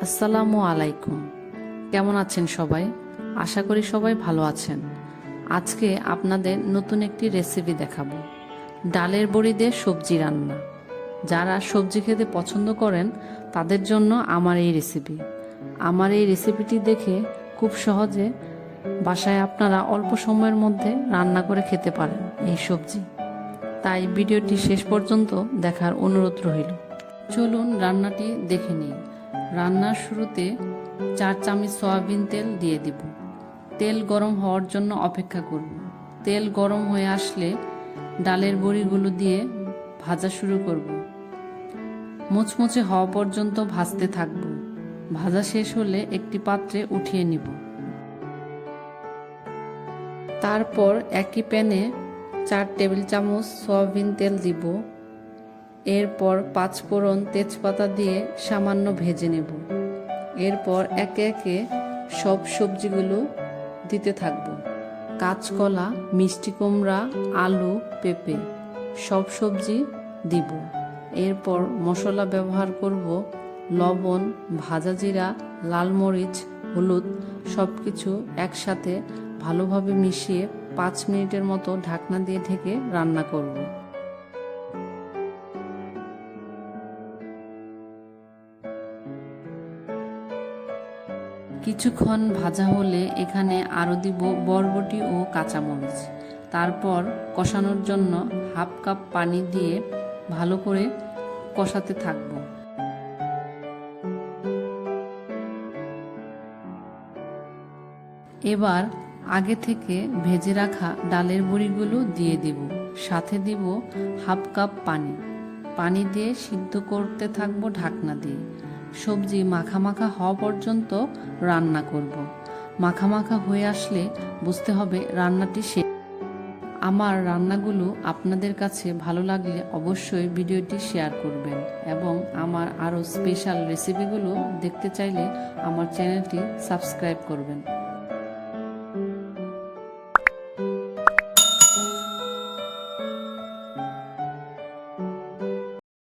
আসসালামু আলাইকুম। কেমন আছেন সবাই? আশা করি সবাই ভালো আছেন। আজকে আপনাদের নতুন একটি রেসিপি দেখাবো, ডালের বড়ি দিয়ে সবজি রান্না। যারা সবজি খেতে পছন্দ করেন তাদের জন্য আমার এই রেসিপি। আমার এই রেসিপিটি দেখে খুব সহজে বাসায় আপনারা অল্প সময়ের মধ্যে রান্না করে খেতে পারেন এই সবজি। তাই ভিডিওটি শেষ পর্যন্ত দেখার অনুরোধ রইল। চলুন রান্নাটি দেখে নিই। রান্নার শুরুতে 4 চামচ সয়াবিন তেল দিয়ে দিব। তেল গরম হওয়ার জন্য অপেক্ষা করব। তেল গরম হয়ে আসলে ডালের বড়িগুলো দিয়ে ভাজা শুরু করব। মুচমুচে হওয়া পর্যন্ত ভাজতে থাকব। ভাজা শেষ হলে একটি পাত্রে উঠিয়ে নিব। তারপর একই প্যানে 4 টেবিল চামচ সয়াবিন তেল দিব। এরপর 5 ফোড়ন তেজপাতা দিয়ে সামান্য ভেজে নেব। এরপর একে একে সব সবজিগুলো দিতে থাকব। কাঁচকলা, মিষ্টি কুমড়া, আলু, পেঁপে সব সবজি দিব। এরপর মশলা ব্যবহার করব লবণ, ভাজা জিরা, লাল মরিচ, হলুদ সব কিছু একসাথে ভালোভাবে মিশিয়ে 5 মিনিটের মতো ঢাকনা দিয়ে ঢেকে রান্না করব। কিছুক্ষণ ভাজা হলে এখানে আরও দিব বরবটি ও কাঁচামরিচ। তারপর কষানোর জন্য হাফ কাপ পানি দিয়ে ভালো করে কষাতে থাকব। এবার আগে থেকে ভেজে রাখা ডালের বড়িগুলো দিয়ে দিব। সাথে দিব হাফ কাপ পানি। পানি দিয়ে সিদ্ধ করতে থাকবো ঢাকনা দিয়ে। সবজি মাখা মাখা হওয়া পর্যন্ত রান্না করব। মাখা মাখা হয়ে আসলে বুঝতে হবে রান্নাটি শেষ। আমার রান্নাগুলো আপনাদের কাছে ভালো লাগলে অবশ্যই ভিডিওটি শেয়ার করবেন এবং আমার আরও স্পেশাল রেসিপিগুলো দেখতে চাইলে আমার চ্যানেলটি সাবস্ক্রাইব করবেন।